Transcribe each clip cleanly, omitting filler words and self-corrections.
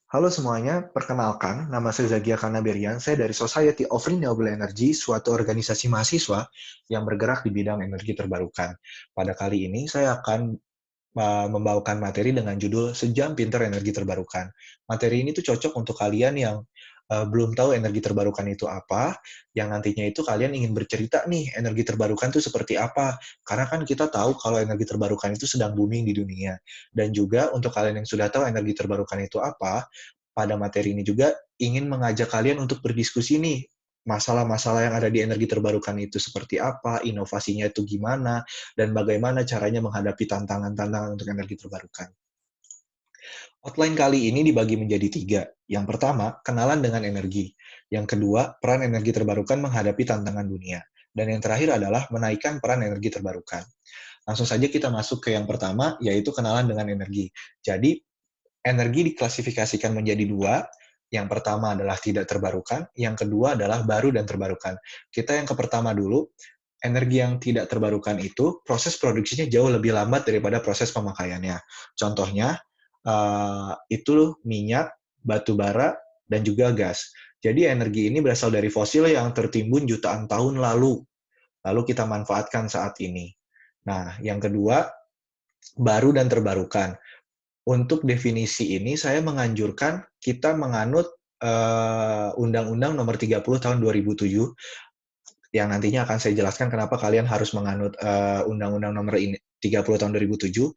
Halo semuanya, perkenalkan, nama saya Zakia Kanaberian, saya dari Society of Renewable Energy, suatu organisasi mahasiswa yang bergerak di bidang energi terbarukan. Pada kali ini, saya akan membawakan materi dengan judul Sejam Pinter Energi Terbarukan. Materi ini tuh cocok untuk kalian yang belum tahu energi terbarukan itu apa, yang nantinya itu kalian ingin bercerita nih, energi terbarukan itu seperti apa. Karena kan kita tahu kalau energi terbarukan itu sedang booming di dunia. Dan juga untuk kalian yang sudah tahu energi terbarukan itu apa, pada materi ini juga ingin mengajak kalian untuk berdiskusi nih, masalah-masalah yang ada di energi terbarukan itu seperti apa, inovasinya itu gimana, dan bagaimana caranya menghadapi tantangan-tantangan untuk energi terbarukan. Outline kali ini dibagi menjadi tiga. Yang pertama, kenalan dengan energi. Yang kedua, peran energi terbarukan menghadapi tantangan dunia. Dan yang terakhir adalah menaikkan peran energi terbarukan. Langsung saja kita masuk ke yang pertama, yaitu kenalan dengan energi. Jadi, energi diklasifikasikan menjadi dua. Yang pertama adalah tidak terbarukan, yang kedua adalah baru dan terbarukan. Kita yang ke pertama dulu, energi yang tidak terbarukan itu proses produksinya jauh lebih lambat daripada proses pemakaiannya. Contohnya, itu minyak, batu bara, dan juga gas. Jadi energi ini berasal dari fosil yang tertimbun jutaan tahun lalu kita manfaatkan saat ini. Nah, yang kedua, baru dan terbarukan. Untuk definisi ini, saya menganjurkan kita menganut Undang-Undang Nomor 30 Tahun 2007, yang nantinya akan saya jelaskan kenapa kalian harus menganut Undang-Undang Nomor 30 Tahun 2007.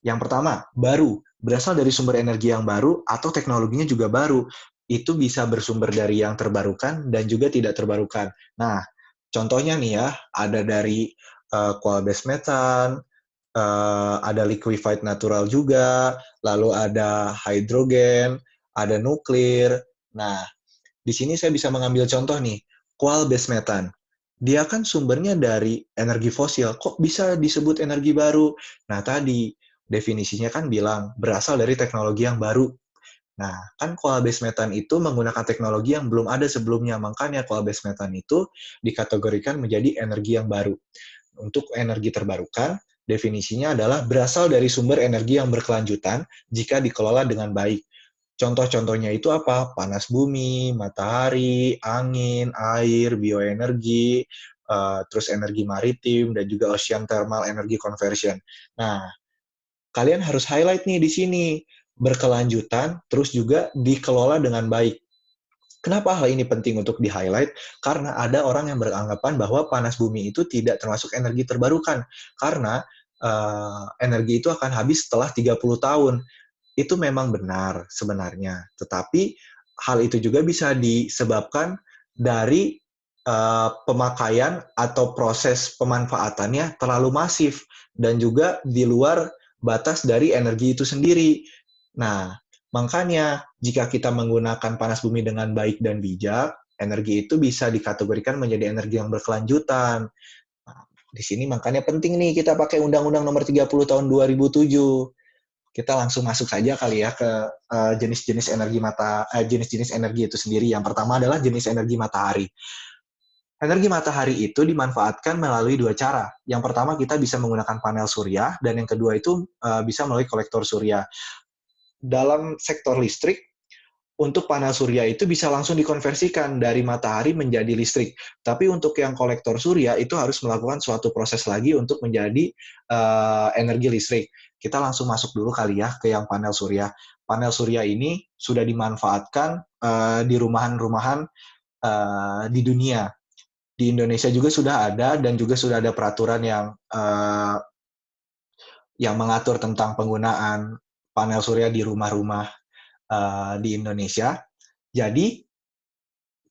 Yang pertama, baru. Berasal dari sumber energi yang baru atau teknologinya juga baru. Itu bisa bersumber dari yang terbarukan dan juga tidak terbarukan. Nah, contohnya nih ya, ada dari coal base methane, ada liquefied natural juga, lalu ada hidrogen, ada nuklir. Nah, di sini saya bisa mengambil contoh nih, coal base methane. Dia kan sumbernya dari energi fosil, kok bisa disebut energi baru? Nah, tadi definisinya kan bilang berasal dari teknologi yang baru. Nah, kan coal base methane itu menggunakan teknologi yang belum ada sebelumnya, makanya coal base methane itu dikategorikan menjadi energi yang baru. Untuk energi terbarukan, definisinya adalah berasal dari sumber energi yang berkelanjutan jika dikelola dengan baik. Contoh-contohnya itu apa? Panas bumi, matahari, angin, air, bioenergi, terus energi maritim, dan juga ocean thermal energy conversion. Nah, kalian harus highlight nih di sini, berkelanjutan, terus juga dikelola dengan baik. Kenapa hal ini penting untuk di-highlight? Karena ada orang yang beranggapan bahwa panas bumi itu tidak termasuk energi terbarukan, karena energi itu akan habis setelah 30 tahun. Itu memang benar sebenarnya, tetapi hal itu juga bisa disebabkan dari pemakaian atau proses pemanfaatannya terlalu masif dan juga di luar batas dari energi itu sendiri. Nah, makanya jika kita menggunakan panas bumi dengan baik dan bijak, energi itu bisa dikategorikan menjadi energi yang berkelanjutan. Nah, di sini makanya penting nih kita pakai Undang-Undang Nomor 30 Tahun 2007. Kita langsung masuk saja kali ya ke jenis-jenis jenis-jenis energi itu sendiri. Yang pertama adalah jenis energi matahari. Energi matahari itu dimanfaatkan melalui dua cara. Yang pertama kita bisa menggunakan panel surya, dan yang kedua itu bisa melalui kolektor surya. Dalam sektor listrik, untuk panel surya itu bisa langsung dikonversikan dari matahari menjadi listrik. Tapi untuk yang kolektor surya itu harus melakukan suatu proses lagi untuk menjadi energi listrik. Kita langsung masuk dulu kali ya ke yang panel surya. Panel surya ini sudah dimanfaatkan di rumahan-rumahan di dunia. Di Indonesia juga sudah ada, dan juga sudah ada peraturan yang mengatur tentang penggunaan panel surya di rumah-rumah di Indonesia. Jadi,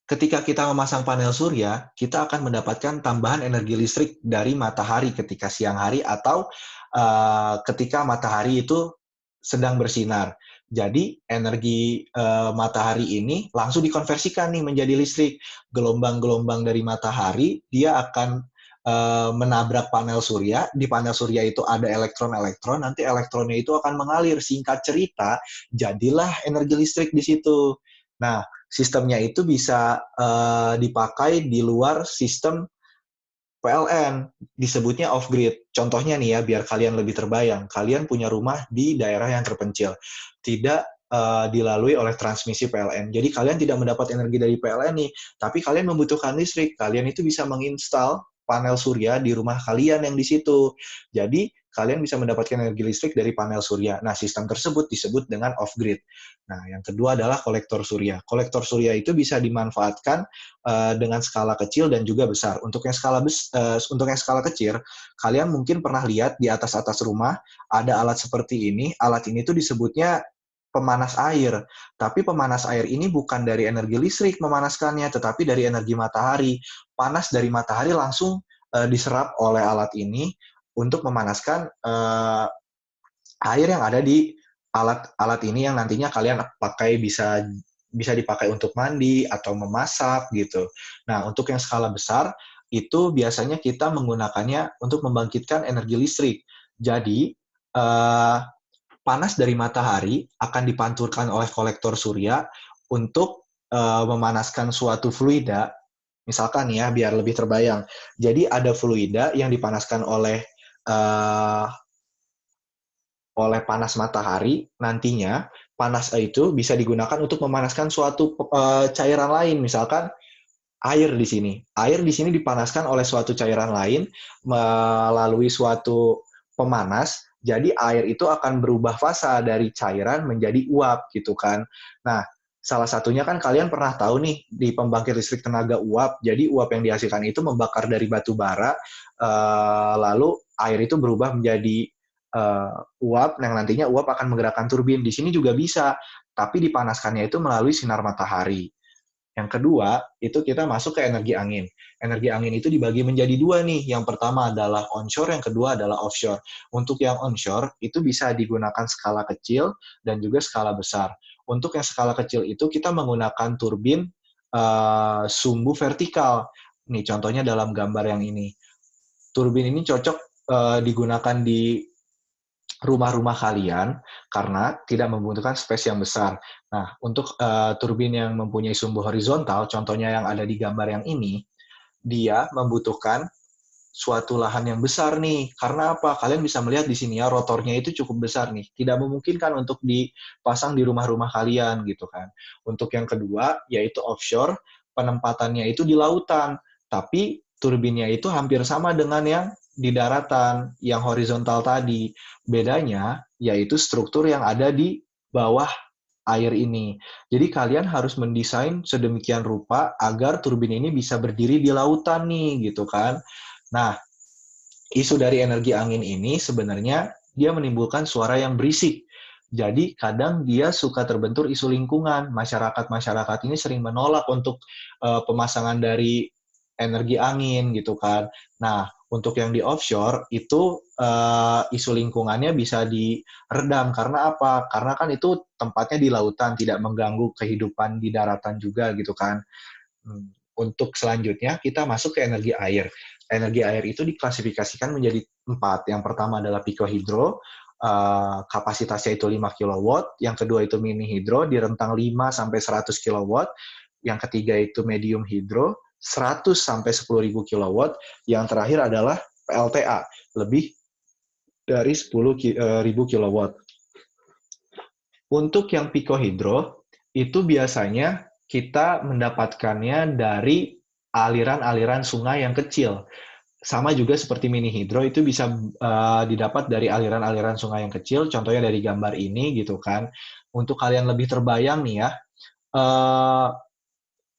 ketika kita memasang panel surya, kita akan mendapatkan tambahan energi listrik dari matahari ketika siang hari atau ketika matahari itu sedang bersinar. Jadi energi matahari ini langsung dikonversikan nih menjadi listrik. Gelombang-gelombang dari matahari dia akan menabrak panel surya. Di panel surya itu ada elektron-elektron. Nanti elektronnya itu akan mengalir. Singkat cerita, jadilah energi listrik di situ. Nah, sistemnya itu bisa dipakai di luar sistem PLN, disebutnya off-grid. Contohnya nih ya, biar kalian lebih terbayang, kalian punya rumah di daerah yang terpencil. Tidak dilalui oleh transmisi PLN. Jadi kalian tidak mendapat energi dari PLN nih, tapi kalian membutuhkan listrik. Kalian itu bisa menginstal panel surya di rumah kalian yang di situ. Jadi kalian bisa mendapatkan energi listrik dari panel surya. Nah, sistem tersebut disebut dengan off-grid. Nah, yang kedua adalah kolektor surya. Kolektor surya itu bisa dimanfaatkan dengan skala kecil dan juga besar. Untuk yang skala kecil, kalian mungkin pernah lihat di atas-atas rumah ada alat seperti ini. Alat ini tuh disebutnya pemanas air. Tapi pemanas air ini bukan dari energi listrik memanaskannya, tetapi dari energi matahari. Panas dari matahari langsung diserap oleh alat ini untuk memanaskan air yang ada di alat ini yang nantinya kalian pakai bisa dipakai untuk mandi atau memasak gitu. Nah, untuk yang skala besar itu biasanya kita menggunakannya untuk membangkitkan energi listrik. Jadi panas dari matahari akan dipanturkan oleh kolektor surya untuk memanaskan suatu fluida. Misalkan ya, biar lebih terbayang. Jadi ada fluida yang dipanaskan uh, oleh panas matahari, nantinya panas itu bisa digunakan untuk memanaskan suatu cairan lain, misalkan air di sini. Air di sini dipanaskan oleh suatu cairan lain melalui suatu pemanas, jadi air itu akan berubah fasa dari cairan menjadi uap gitu kan. Nah, salah satunya kan kalian pernah tahu nih di pembangkit listrik tenaga uap. Jadi uap yang dihasilkan itu membakar dari batu bara, lalu air itu berubah menjadi uap yang nantinya uap akan menggerakkan turbin. Di sini juga bisa, tapi dipanaskannya itu melalui sinar matahari. Yang kedua, itu kita masuk ke energi angin. Energi angin itu dibagi menjadi dua nih. Yang pertama adalah onshore, yang kedua adalah offshore. Untuk yang onshore, itu bisa digunakan skala kecil dan juga skala besar. Untuk yang skala kecil itu kita menggunakan turbin sumbu vertikal. Nih, contohnya dalam gambar yang ini. Turbin ini cocok digunakan di rumah-rumah kalian karena tidak membutuhkan space yang besar. Nah, untuk turbin yang mempunyai sumbu horizontal, contohnya yang ada di gambar yang ini, dia membutuhkan suatu lahan yang besar nih. Karena apa? Kalian bisa melihat di sini ya, rotornya itu cukup besar nih. Tidak memungkinkan untuk dipasang di rumah-rumah kalian gitu kan. Untuk yang kedua, yaitu offshore, penempatannya itu di lautan. Tapi turbinnya itu hampir sama dengan yang di daratan, yang horizontal tadi. Bedanya yaitu struktur yang ada di bawah air ini. Jadi kalian harus mendesain sedemikian rupa agar turbin ini bisa berdiri di lautan nih, gitu kan. Nah, isu dari energi angin ini sebenarnya dia menimbulkan suara yang berisik. Jadi kadang dia suka terbentur isu lingkungan. Masyarakat-masyarakat ini sering menolak untuk pemasangan dari energi angin gitu kan. Nah, untuk yang di offshore itu isu lingkungannya bisa diredam karena apa? Karena kan itu tempatnya di lautan, tidak mengganggu kehidupan di daratan juga gitu kan. Untuk selanjutnya kita masuk ke energi air. Energi air itu diklasifikasikan menjadi 4. Yang pertama adalah picohidro, kapasitasnya itu 5 kW. Yang kedua itu mini hidro di rentang 5 sampai 100 kW. Yang ketiga itu medium hidro 100 sampai 10.000 kW. Yang terakhir adalah PLTA, lebih dari 10.000 kW. Untuk yang picohidro itu biasanya kita mendapatkannya dari aliran-aliran sungai yang kecil. Sama juga seperti mini hidro itu bisa didapat dari aliran-aliran sungai yang kecil, contohnya dari gambar ini gitu kan. Untuk kalian lebih terbayang nih ya,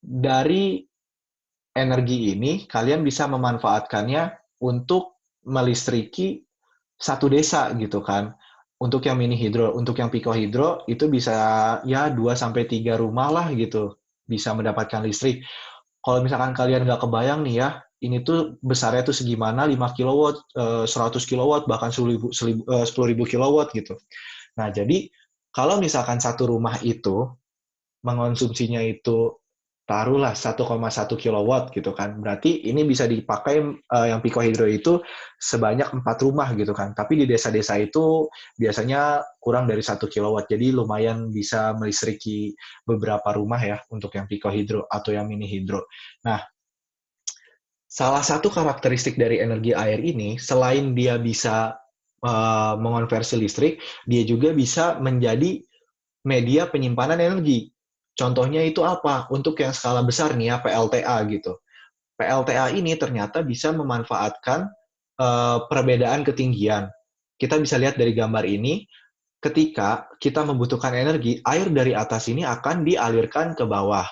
dari energi ini kalian bisa memanfaatkannya untuk melistriki satu desa gitu kan. Untuk yang mini hidro, untuk yang picohidro itu bisa ya 2 sampai 3 rumah lah gitu bisa mendapatkan listrik. Kalau misalkan kalian nggak kebayang nih ya, ini tuh besarnya tuh segimana, 5 kilowatt, 100 kilowatt, bahkan 10.000 kilowatt gitu. Nah, jadi kalau misalkan satu rumah itu mengonsumsinya itu taruhlah 1,1 kilowatt gitu kan. Berarti ini bisa dipakai yang picohidro itu sebanyak 4 rumah gitu kan. Tapi di desa-desa itu biasanya kurang dari 1 kilowatt. Jadi lumayan bisa melistriki beberapa rumah ya untuk yang picohidro atau yang mini hidro. Nah, salah satu karakteristik dari energi air ini selain dia bisa mengonversi listrik, dia juga bisa menjadi media penyimpanan energi. Contohnya itu apa? Untuk yang skala besar nih ya, PLTA gitu. PLTA ini ternyata bisa memanfaatkan perbedaan ketinggian. Kita bisa lihat dari gambar ini, ketika kita membutuhkan energi, air dari atas ini akan dialirkan ke bawah.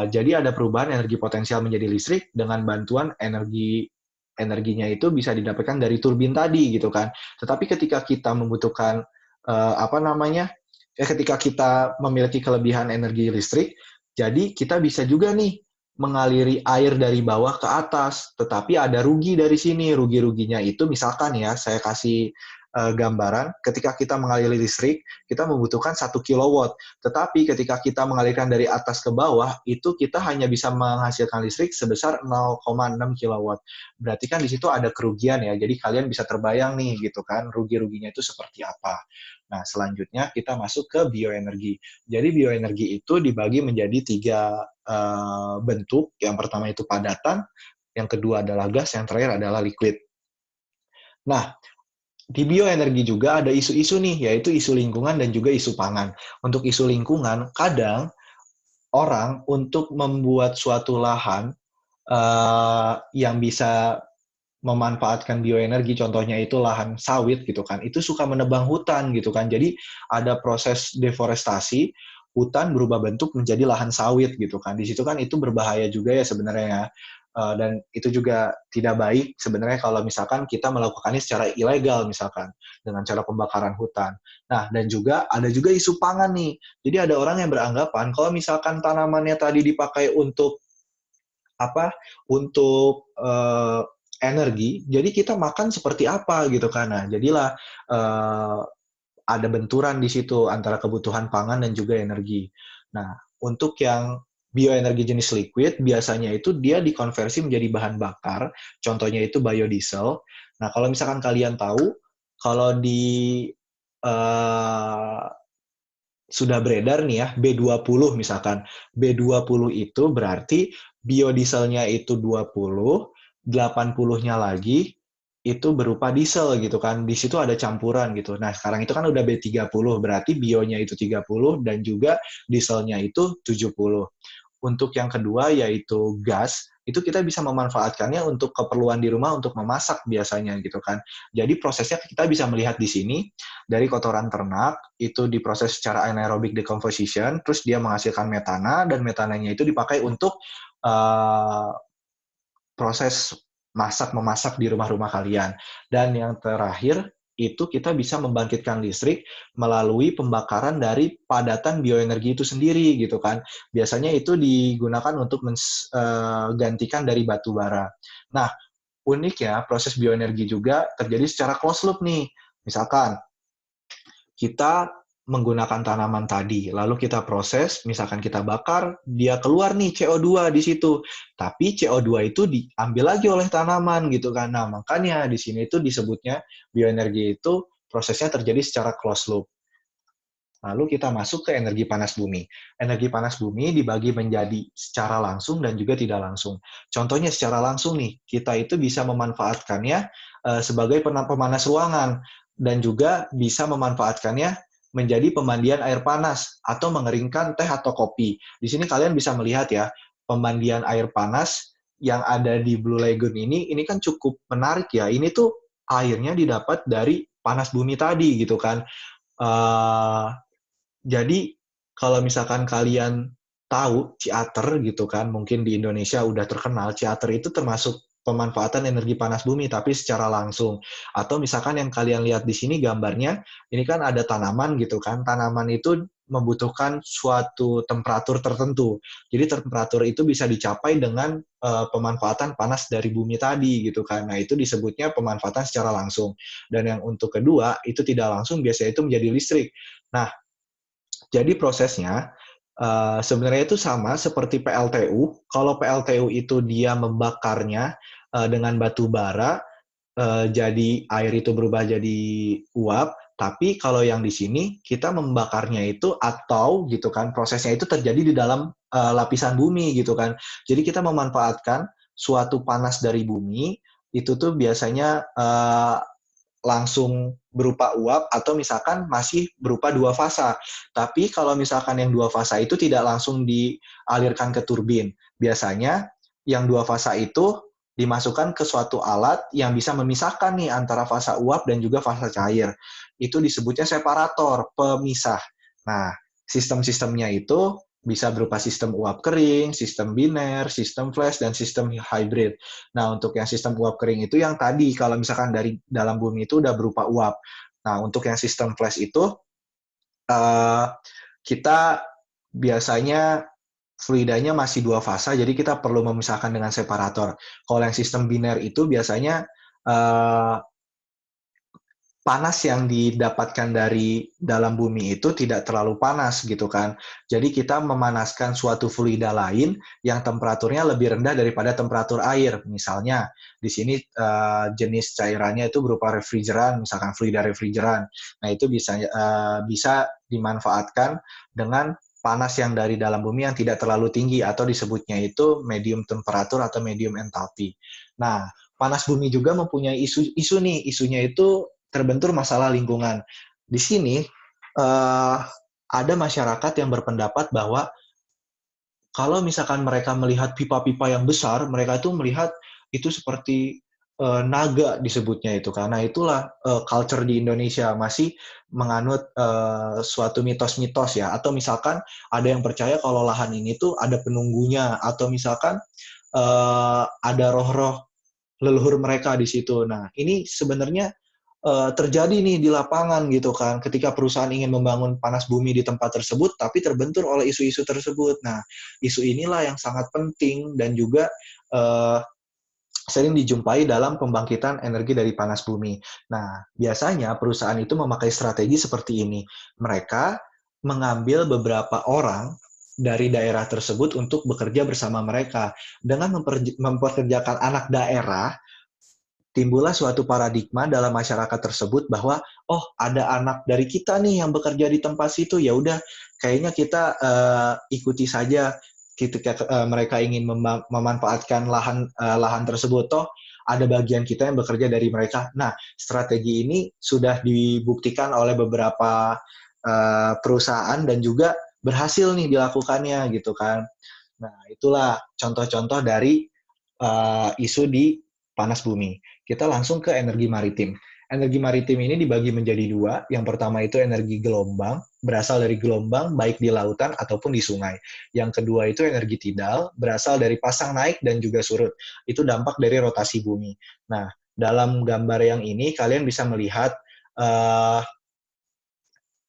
Jadi ada perubahan energi potensial menjadi listrik dengan bantuan energinya itu bisa didapatkan dari turbin tadi gitu kan. Tetapi ketika kita membutuhkan apa namanya, ketika kita memiliki kelebihan energi listrik, jadi kita bisa juga nih mengaliri air dari bawah ke atas. Tetapi ada rugi dari sini. Rugi-ruginya itu misalkan ya, saya kasih gambaran, ketika kita mengaliri listrik, kita membutuhkan 1 kilowatt. Tetapi ketika kita mengalirkan dari atas ke bawah, itu kita hanya bisa menghasilkan listrik sebesar 0,6 kilowatt. Berarti kan di situ ada kerugian ya. Jadi kalian bisa terbayang nih gitu kan, rugi-ruginya itu seperti apa. Nah, selanjutnya kita masuk ke bioenergi. Jadi bioenergi itu dibagi menjadi 3 bentuk. Yang pertama itu padatan, yang kedua adalah gas, yang terakhir adalah liquid. Nah, di bioenergi juga ada isu-isu nih, yaitu isu lingkungan dan juga isu pangan. Untuk isu lingkungan, kadang orang untuk membuat suatu lahan yang bisa memanfaatkan bioenergi, contohnya itu lahan sawit gitu kan, itu suka menebang hutan gitu kan. Jadi ada proses deforestasi, hutan berubah bentuk menjadi lahan sawit gitu kan. Di situ kan itu berbahaya juga ya sebenarnya ya. Dan itu juga tidak baik sebenarnya kalau misalkan kita melakukannya secara ilegal misalkan dengan cara pembakaran hutan. Nah, dan juga ada juga isu pangan nih. Jadi ada orang yang beranggapan kalau misalkan tanamannya tadi dipakai untuk apa? Untuk energi, jadi kita makan seperti apa gitu kan. Nah, jadilah uh, ada benturan di situ antara kebutuhan pangan dan juga energi. Nah, untuk yang bioenergi jenis liquid, biasanya itu dia dikonversi menjadi bahan bakar, contohnya itu biodiesel. Nah, kalau misalkan kalian tahu, kalau di uh, sudah beredar nih ya, B20 misalkan. B20 itu berarti biodieselnya itu 20, 80-nya lagi itu berupa diesel gitu kan. Di situ ada campuran gitu. Nah, sekarang itu kan udah B30, berarti bionya itu 30 dan juga dieselnya itu 70. Untuk yang kedua yaitu gas, itu kita bisa memanfaatkannya untuk keperluan di rumah untuk memasak biasanya gitu kan. Jadi prosesnya kita bisa melihat di sini dari kotoran ternak itu diproses secara anaerobic decomposition, terus dia menghasilkan metana dan metananya itu dipakai untuk uh, proses memasak di rumah-rumah kalian. Dan yang terakhir itu kita bisa membangkitkan listrik melalui pembakaran dari padatan bioenergi itu sendiri gitu kan. Biasanya itu digunakan untuk menggantikan dari batu bara. Nah, uniknya proses bioenergi juga terjadi secara closed loop nih. Misalkan kita menggunakan tanaman tadi, lalu kita proses, misalkan kita bakar, dia keluar nih CO2 di situ. Tapi CO2 itu diambil lagi oleh tanaman gitu kan. Nah, makanya di sini itu disebutnya bioenergi itu prosesnya terjadi secara closed loop. Lalu kita masuk ke energi panas bumi. Energi panas bumi dibagi menjadi secara langsung dan juga tidak langsung. Contohnya secara langsung nih, kita itu bisa memanfaatkannya sebagai pemanas ruangan dan juga bisa memanfaatkannya menjadi pemandian air panas atau mengeringkan teh atau kopi. Di sini kalian bisa melihat ya, pemandian air panas yang ada di Blue Lagoon ini kan cukup menarik ya. Ini tuh airnya didapat dari panas bumi tadi gitu kan. Uh, jadi kalau misalkan kalian tahu Ciater gitu kan, mungkin di Indonesia udah terkenal, Ciater itu termasuk pemanfaatan energi panas bumi tapi secara langsung. Atau misalkan yang kalian lihat di sini gambarnya, ini kan ada tanaman gitu kan. Tanaman itu membutuhkan suatu temperatur tertentu. Jadi temperatur itu bisa dicapai dengan pemanfaatan panas dari bumi tadi gitu kan. Nah, itu disebutnya pemanfaatan secara langsung. Dan yang untuk kedua, itu tidak langsung biasanya itu menjadi listrik. Nah, jadi prosesnya sebenarnya itu sama seperti PLTU. Kalau PLTU itu dia membakarnya dengan batu bara, jadi air itu berubah jadi uap. Tapi kalau yang di sini kita membakarnya itu atau gitu kan prosesnya itu terjadi di dalam lapisan bumi gitu kan. Jadi kita memanfaatkan suatu panas dari bumi itu tuh biasanya langsung berupa uap atau misalkan masih berupa dua fasa. Tapi kalau misalkan yang dua fasa itu tidak langsung dialirkan ke turbin. Biasanya yang dua fasa itu dimasukkan ke suatu alat yang bisa memisahkan nih antara fasa uap dan juga fasa cair. Itu disebutnya separator, pemisah. Nah, sistem-sistemnya itu bisa berupa sistem uap kering, sistem biner, sistem flash, dan sistem hybrid. Nah, untuk yang sistem uap kering itu yang tadi, kalau misalkan dari dalam bumi itu udah berupa uap. Nah, untuk yang sistem flash itu, uh, kita biasanya fluidanya masih dua fasa, jadi kita perlu memisahkan dengan separator. Kalau yang sistem biner itu biasanya uh, panas yang didapatkan dari dalam bumi itu tidak terlalu panas gitu kan. Jadi kita memanaskan suatu fluida lain yang temperaturnya lebih rendah daripada temperatur air. Misalnya di sini jenis cairannya itu berupa refrigeran, misalkan fluida refrigeran. Nah itu bisa dimanfaatkan dengan panas yang dari dalam bumi yang tidak terlalu tinggi atau disebutnya itu medium temperatur atau medium enthalpy. Nah, panas bumi juga mempunyai isu nih, isunya itu terbentur masalah lingkungan. Di sini ada masyarakat yang berpendapat bahwa kalau misalkan mereka melihat pipa-pipa yang besar, mereka itu melihat itu seperti naga disebutnya itu. Karena itulah culture di Indonesia masih menganut suatu mitos-mitos ya. Atau misalkan ada yang percaya kalau lahan ini tuh ada penunggunya. Atau misalkan ada roh-roh leluhur mereka di situ. Nah, ini sebenarnya terjadi nih di lapangan gitu kan, ketika perusahaan ingin membangun panas bumi di tempat tersebut, tapi terbentur oleh isu-isu tersebut. Nah, isu inilah yang sangat penting dan juga uh, sering dijumpai dalam pembangkitan energi dari panas bumi. Nah, biasanya perusahaan itu memakai strategi seperti ini. Mereka mengambil beberapa orang dari daerah tersebut untuk bekerja bersama mereka. Dengan memperkerjakan anak daerah, timbullah suatu paradigma dalam masyarakat tersebut bahwa oh ada anak dari kita nih yang bekerja di tempat situ, ya udah kayaknya kita ikuti saja ketika mereka ingin memanfaatkan lahan tersebut, toh ada bagian kita yang bekerja dari mereka. Nah, strategi ini sudah dibuktikan oleh beberapa perusahaan dan juga berhasil nih dilakukannya gitu kan. Nah, itulah contoh-contoh dari isu di panas bumi. Kita langsung ke energi maritim. Energi maritim ini dibagi menjadi dua. Yang pertama itu energi gelombang, berasal dari gelombang baik di lautan ataupun di sungai. Yang kedua itu energi tidal, berasal dari pasang naik dan juga surut. Itu dampak dari rotasi bumi. Nah, dalam gambar yang ini kalian bisa melihat uh,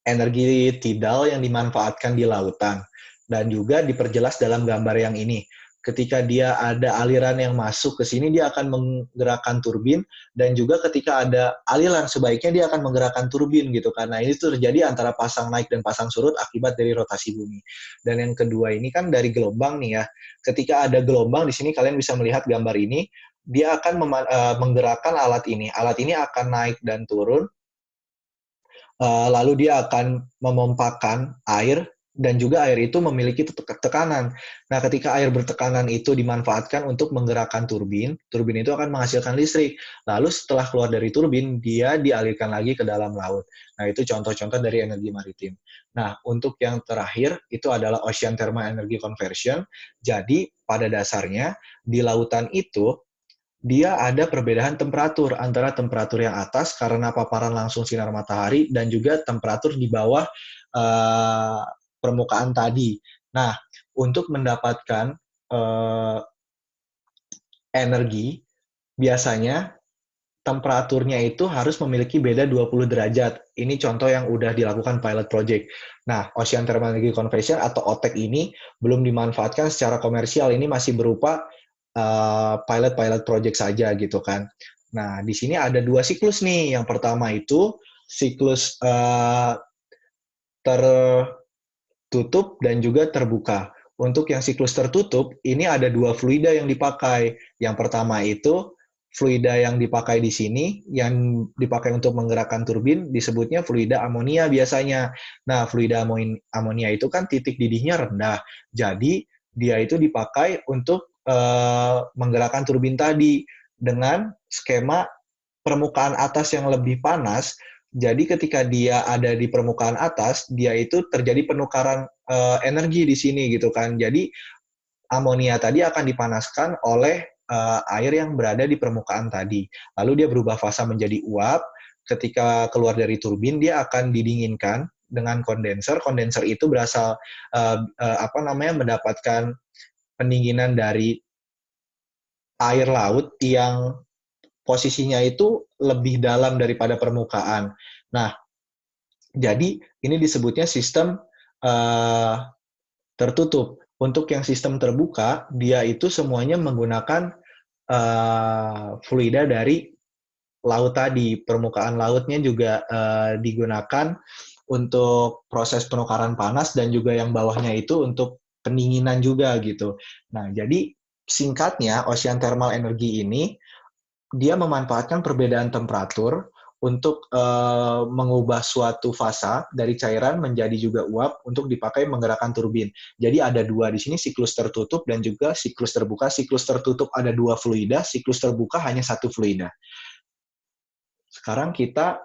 energi tidal yang dimanfaatkan di lautan. Dan juga diperjelas dalam gambar yang ini. Ketika dia ada aliran yang masuk ke sini, dia akan menggerakkan turbin, dan juga ketika ada aliran sebaiknya dia akan menggerakkan turbin gitu. Karena ini terjadi antara pasang naik dan pasang surut akibat dari rotasi bumi. Dan yang kedua ini kan dari gelombang nih ya. Ketika ada gelombang di sini kalian bisa melihat gambar ini, dia akan menggerakkan alat ini. Alat ini akan naik dan turun, lalu dia akan memompakan air dan juga air itu memiliki tekanan. Nah, ketika air bertekanan itu dimanfaatkan untuk menggerakkan turbin, turbin itu akan menghasilkan listrik. Lalu setelah keluar dari turbin, dia dialirkan lagi ke dalam laut. Nah, itu contoh-contoh dari energi maritim. Nah, untuk yang terakhir, itu adalah Ocean Thermal Energy Conversion. Jadi, pada dasarnya, di lautan itu, dia ada perbedaan temperatur antara temperatur yang atas karena paparan langsung sinar matahari dan juga temperatur di bawah uh, permukaan tadi. Nah, untuk mendapatkan uh, energi, biasanya temperaturnya itu harus memiliki beda 20 derajat. Ini contoh yang udah dilakukan pilot project. Nah, Ocean Thermal Energy Conversion atau OTEC ini belum dimanfaatkan secara komersial. Ini masih berupa pilot-pilot project saja gitu kan. Nah, di sini ada dua siklus nih. Yang pertama itu siklus tertutup dan juga terbuka. Untuk yang siklus tertutup, ini ada dua fluida yang dipakai. Yang pertama itu fluida yang dipakai di sini, yang dipakai untuk menggerakkan turbin, disebutnya fluida amonia biasanya. Nah, fluida amonia itu kan titik didihnya rendah. Jadi, dia itu dipakai untuk menggerakkan turbin tadi dengan skema permukaan atas yang lebih panas, jadi ketika dia ada di permukaan atas, dia itu terjadi penukaran energi di sini gitu kan. Jadi amonia tadi akan dipanaskan oleh air yang berada di permukaan tadi. Lalu dia berubah fasa menjadi uap. Ketika keluar dari turbin, dia akan didinginkan dengan kondenser. Kondenser itu berasal mendapatkan pendinginan dari air laut yang posisinya itu lebih dalam daripada permukaan. Nah, jadi ini disebutnya sistem uh, tertutup. Untuk yang sistem terbuka, dia itu semuanya menggunakan fluida dari laut tadi. Permukaan lautnya juga digunakan untuk proses penukaran panas dan juga yang bawahnya itu untuk pendinginan juga gitu. Nah, jadi singkatnya Ocean Thermal Energy ini dia memanfaatkan perbedaan temperatur untuk mengubah suatu fasa dari cairan menjadi juga uap untuk dipakai menggerakkan turbin. Jadi ada dua di sini, siklus tertutup dan juga siklus terbuka. Siklus tertutup ada dua fluida, siklus terbuka hanya satu fluida. Sekarang kita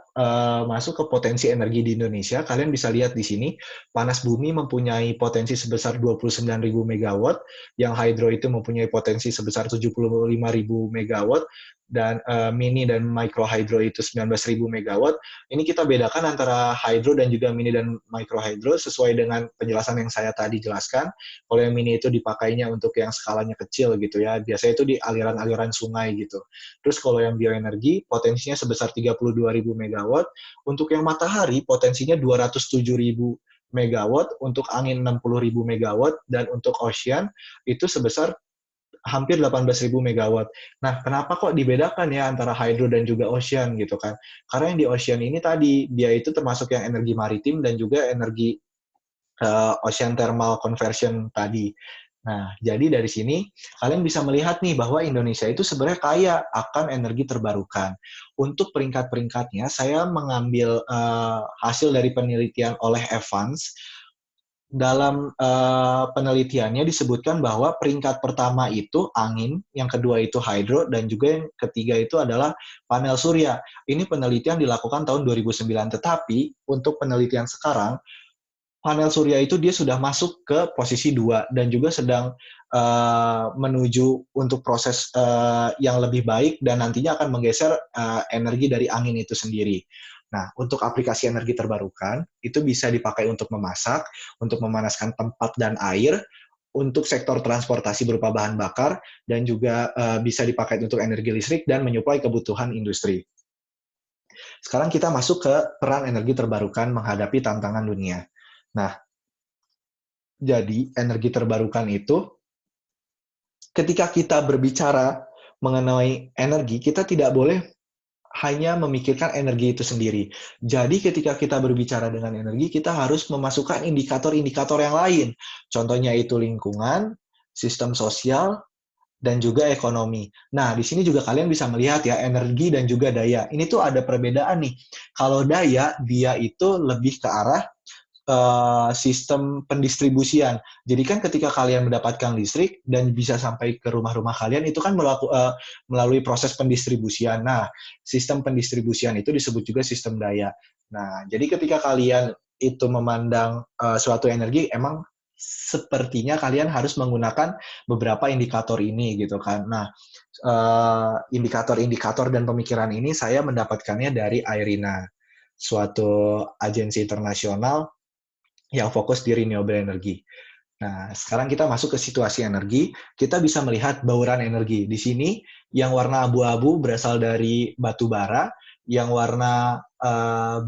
masuk ke potensi energi di Indonesia. Kalian bisa lihat di sini, panas bumi mempunyai potensi sebesar 29.000 megawatt, yang hydro itu mempunyai potensi sebesar 75.000 megawatt, dan mini dan micro hydro itu 19.000 megawatt. Ini kita bedakan antara hydro dan juga mini dan micro hydro sesuai dengan penjelasan yang saya tadi jelaskan. Kalau yang mini itu dipakainya untuk yang skalanya kecil gitu ya, biasanya itu di aliran-aliran sungai gitu. Terus kalau yang bioenergi potensinya sebesar 32.000 megawatt, untuk yang matahari potensinya 207.000 megawatt, untuk angin 60.000 megawatt, dan untuk ocean itu sebesar hampir 18.000 megawatt. Nah, kenapa kok dibedakan ya antara hydro dan juga ocean gitu kan? Karena yang di ocean ini tadi, dia itu termasuk yang energi maritim dan juga energi ocean thermal conversion tadi. Nah, jadi dari sini kalian bisa melihat nih bahwa Indonesia itu sebenarnya kaya akan energi terbarukan. Untuk peringkat-peringkatnya, saya mengambil hasil dari penelitian oleh Evans. Dalam penelitiannya disebutkan bahwa peringkat pertama itu angin, yang kedua itu hydro, dan juga yang ketiga itu adalah panel surya. Ini penelitian dilakukan tahun 2009, tetapi untuk penelitian sekarang, panel surya itu dia sudah masuk ke posisi 2 dan juga sedang menuju untuk proses yang lebih baik dan nantinya akan menggeser energi dari angin itu sendiri. Nah, untuk aplikasi energi terbarukan, itu bisa dipakai untuk memasak, untuk memanaskan tempat dan air, untuk sektor transportasi berupa bahan bakar, dan juga bisa dipakai untuk energi listrik dan menyuplai kebutuhan industri. Sekarang kita masuk ke peran energi terbarukan menghadapi tantangan dunia. Nah, jadi energi terbarukan itu, ketika kita berbicara mengenai energi, kita tidak boleh hanya memikirkan energi itu sendiri. Jadi ketika kita berbicara dengan energi, kita harus memasukkan indikator-indikator yang lain. Contohnya itu lingkungan, sistem sosial, dan juga ekonomi. Nah, di sini juga kalian bisa melihat ya, energi dan juga daya. Ini tuh ada perbedaan nih. Kalau daya, dia itu lebih ke arah sistem pendistribusian. Jadi kan ketika kalian mendapatkan listrik dan bisa sampai ke rumah-rumah kalian, itu kan melalui proses pendistribusian. Nah, sistem pendistribusian itu disebut juga sistem daya. Nah, jadi ketika kalian itu memandang suatu energi, emang sepertinya kalian harus menggunakan beberapa indikator ini gitu kan. Nah, indikator-indikator dan pemikiran ini saya mendapatkannya dari IRENA, suatu agensi internasional yang fokus di renewable energy. Nah, sekarang kita masuk ke situasi energi. Kita bisa melihat bauran energi. Di sini, yang warna abu-abu berasal dari batu bara, yang warna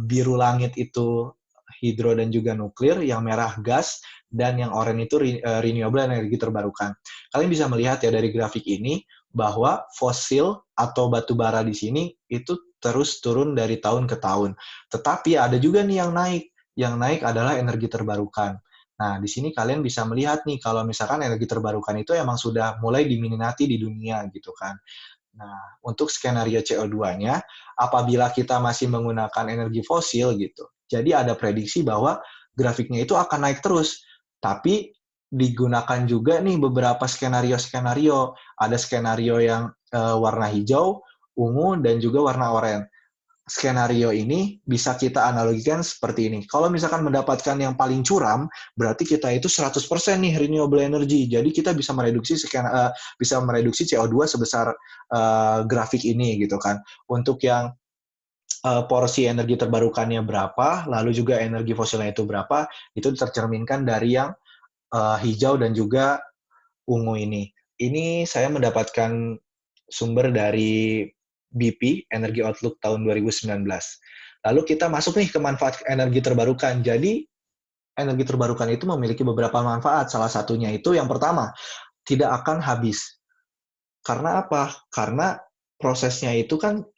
biru langit itu hidro dan juga nuklir, yang merah gas, dan yang oranye itu renewable energi terbarukan. Kalian bisa melihat ya dari grafik ini, bahwa fosil atau batu bara di sini itu terus turun dari tahun ke tahun. Tetapi ada juga nih yang naik. Yang naik adalah energi terbarukan. Nah, di sini kalian bisa melihat nih, kalau misalkan energi terbarukan itu emang sudah mulai diminati di dunia gitu kan. Nah, untuk skenario CO2-nya, apabila kita masih menggunakan energi fosil gitu, jadi ada prediksi bahwa grafiknya itu akan naik terus. Tapi digunakan juga nih beberapa skenario-skenario. Ada skenario yang warna hijau, ungu, dan juga warna oranye. Skenario ini bisa kita analogikan seperti ini. Kalau misalkan mendapatkan yang paling curam, berarti kita itu 100% nih renewable energy. Jadi kita bisa mereduksi CO2 sebesar grafik ini gitu kan. Untuk yang porsi energi terbarukannya berapa, lalu juga energi fosilnya itu berapa, itu tercerminkan dari yang hijau dan juga ungu ini. Ini saya mendapatkan sumber dari BP, Energy Outlook tahun 2019. Lalu kita masuk nih ke manfaat energi terbarukan. Jadi, energi terbarukan itu memiliki beberapa manfaat. Salah satunya itu yang pertama, tidak akan habis. Karena apa? Karena prosesnya itu kan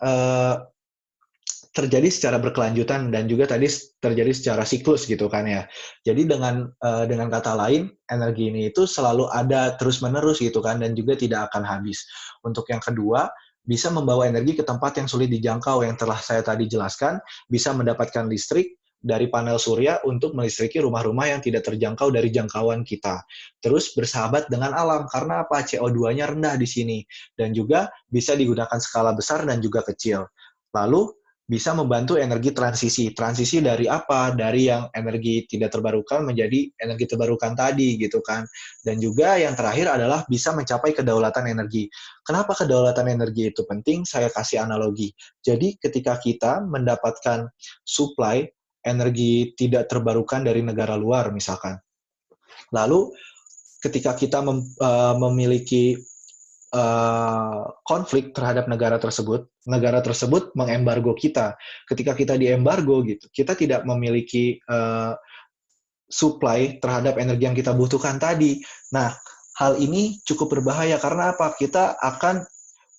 terjadi secara berkelanjutan dan juga tadi terjadi secara siklus gitu kan ya. Jadi dengan kata lain, energi ini itu selalu ada terus-menerus gitu kan dan juga tidak akan habis. Untuk yang kedua, bisa membawa energi ke tempat yang sulit dijangkau yang telah saya tadi jelaskan, bisa mendapatkan listrik dari panel surya untuk melistriki rumah-rumah yang tidak terjangkau dari jangkauan kita. Terus bersahabat dengan alam karena apa? CO2-nya rendah di sini dan juga bisa digunakan skala besar dan juga kecil. Lalu bisa membantu energi transisi. Transisi dari apa? Dari yang energi tidak terbarukan menjadi energi terbarukan tadi gitu kan. Dan juga yang terakhir adalah bisa mencapai kedaulatan energi. Kenapa kedaulatan energi itu penting? Saya kasih analogi. Jadi ketika kita mendapatkan supply energi tidak terbarukan dari negara luar misalkan. Lalu ketika kita memiliki konflik terhadap negara tersebut mengembargo kita. Ketika kita diembargo gitu, kita tidak memiliki supply terhadap energi yang kita butuhkan tadi. Nah, hal ini cukup berbahaya karena apa? Kita akan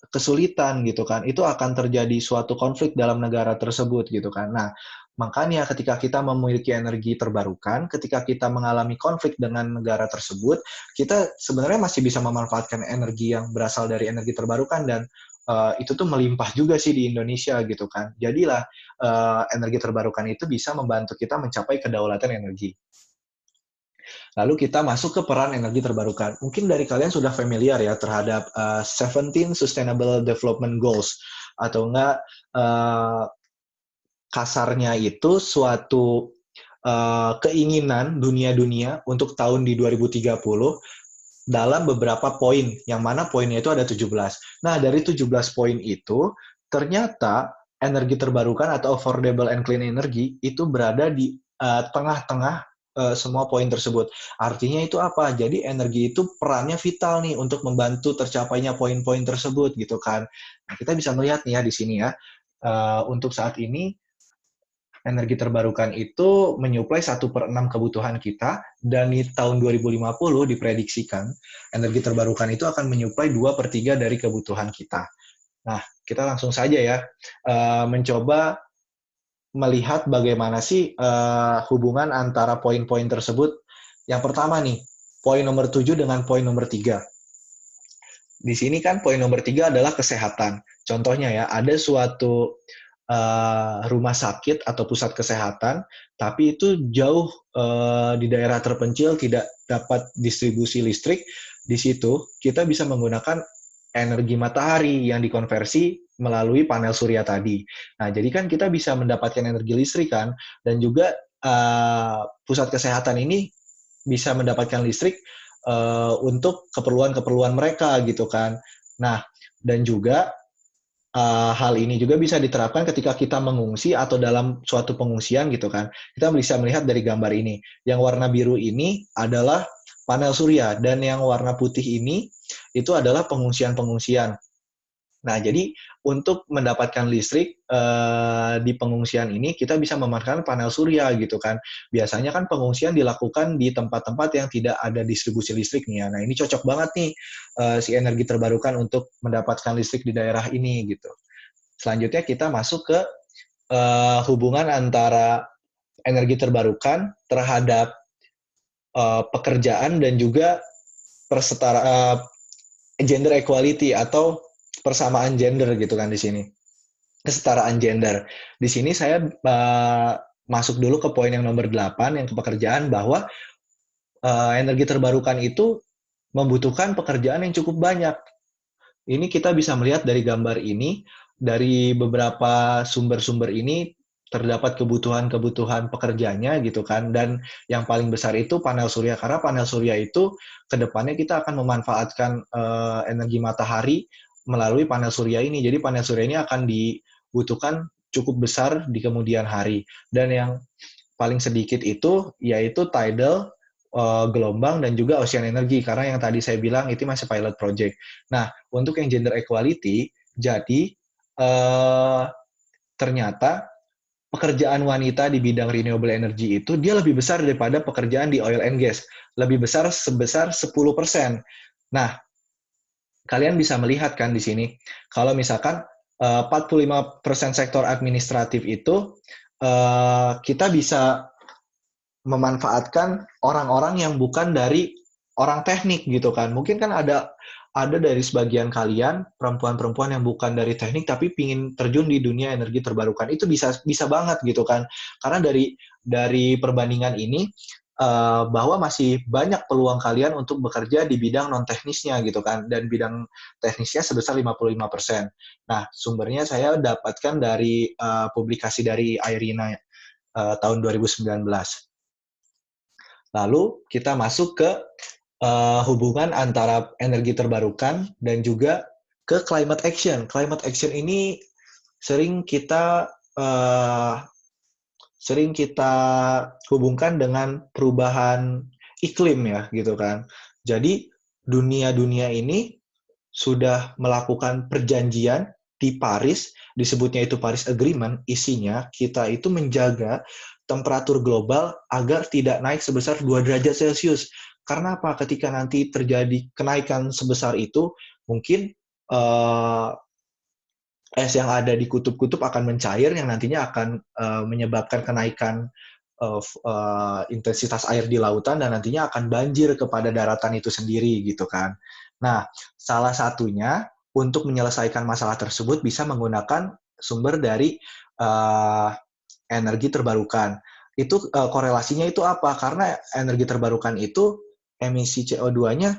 kesulitan gitu kan. Itu akan terjadi suatu konflik dalam negara tersebut gitu kan. Nah, makanya ketika kita memiliki energi terbarukan, ketika kita mengalami konflik dengan negara tersebut, kita sebenarnya masih bisa memanfaatkan energi yang berasal dari energi terbarukan dan itu tuh melimpah juga sih di Indonesia gitu kan. Jadilah energi terbarukan itu bisa membantu kita mencapai kedaulatan energi. Lalu kita masuk ke peran energi terbarukan. Mungkin dari kalian sudah familiar ya terhadap 17 Sustainable Development Goals atau enggak kasarnya itu suatu keinginan dunia untuk tahun di 2030 dalam beberapa poin, yang mana poinnya itu ada 17. Nah, dari 17 poin itu, ternyata energi terbarukan atau affordable and clean energy itu berada di tengah-tengah semua poin tersebut. Artinya itu apa? Jadi energi itu perannya vital nih untuk membantu tercapainya poin-poin tersebut gitu kan. Nah, kita bisa melihat nih ya di sini ya, untuk saat ini energi terbarukan itu menyuplai 1/6 kebutuhan kita, dan di tahun 2050 diprediksikan energi terbarukan itu akan menyuplai 2/3 dari kebutuhan kita. Nah, kita langsung saja ya mencoba melihat bagaimana sih hubungan antara poin-poin tersebut. Yang pertama nih, poin nomor 7 dengan poin nomor 3. Di sini kan poin nomor 3 adalah kesehatan. Contohnya ya, ada suatu rumah sakit atau pusat kesehatan, tapi itu jauh di daerah terpencil, tidak dapat distribusi listrik. Di situ kita bisa menggunakan energi matahari yang dikonversi melalui panel surya tadi. Nah, jadi kan kita bisa mendapatkan energi listrik kan, dan juga pusat kesehatan ini bisa mendapatkan listrik untuk keperluan-keperluan mereka gitu kan. Nah, dan juga hal ini juga bisa diterapkan ketika kita mengungsi atau dalam suatu pengungsian gitu kan. Kita bisa melihat dari gambar ini. Yang warna biru ini adalah panel surya dan yang warna putih ini itu adalah pengungsian-pengungsian. Nah, jadi untuk mendapatkan listrik di pengungsian ini, kita bisa memanfaatkan panel surya gitu kan. Biasanya kan pengungsian dilakukan di tempat-tempat yang tidak ada distribusi listrik nih ya. Nah, ini cocok banget nih si energi terbarukan untuk mendapatkan listrik di daerah ini gitu. Selanjutnya kita masuk ke hubungan antara energi terbarukan terhadap pekerjaan dan juga gender equality atau persamaan gender gitu kan di sini. Kesetaraan gender. Di sini saya masuk dulu ke poin yang nomor 8 yang ke pekerjaan, bahwa energi terbarukan itu membutuhkan pekerjaan yang cukup banyak. Ini kita bisa melihat dari gambar ini, dari beberapa sumber-sumber ini terdapat kebutuhan-kebutuhan pekerjanya gitu kan, dan yang paling besar itu panel surya, karena panel surya itu kedepannya kita akan memanfaatkan energi matahari melalui panel surya ini. Jadi panel surya ini akan dibutuhkan cukup besar di kemudian hari. Dan yang paling sedikit itu yaitu tidal, gelombang, dan juga ocean energy, karena yang tadi saya bilang itu masih pilot project. Nah, untuk yang gender equality, jadi ternyata pekerjaan wanita di bidang renewable energy itu dia lebih besar daripada pekerjaan di oil and gas, lebih besar sebesar 10%. Nah, kalian bisa melihat kan di sini, kalau misalkan 45% sektor administratif itu kita bisa memanfaatkan orang-orang yang bukan dari orang teknik gitu kan. Mungkin kan ada dari sebagian kalian perempuan-perempuan yang bukan dari teknik tapi pingin terjun di dunia energi terbarukan. Itu bisa bisa banget gitu kan. Karena dari perbandingan ini bahwa masih banyak peluang kalian untuk bekerja di bidang non teknisnya gitu kan, dan bidang teknisnya sebesar 55%. Nah, sumbernya saya dapatkan dari publikasi dari IRINA tahun 2019. Lalu kita masuk ke hubungan antara energi terbarukan dan juga ke climate action. Climate action ini sering kita uh, sering kita hubungkan dengan perubahan iklim ya gitu kan. Jadi dunia-dunia ini sudah melakukan perjanjian di Paris, disebutnya itu Paris Agreement, isinya kita itu menjaga temperatur global agar tidak naik sebesar 2 derajat Celcius. Karena apa? Ketika nanti terjadi kenaikan sebesar itu, mungkin uh, es yang ada di kutub-kutub akan mencair yang nantinya akan menyebabkan kenaikan intensitas air di lautan dan nantinya akan banjir kepada daratan itu sendiri gitu kan. Nah, salah satunya untuk menyelesaikan masalah tersebut bisa menggunakan sumber dari uh, energi terbarukan. Itu korelasinya itu apa? Karena energi terbarukan itu emisi CO2-nya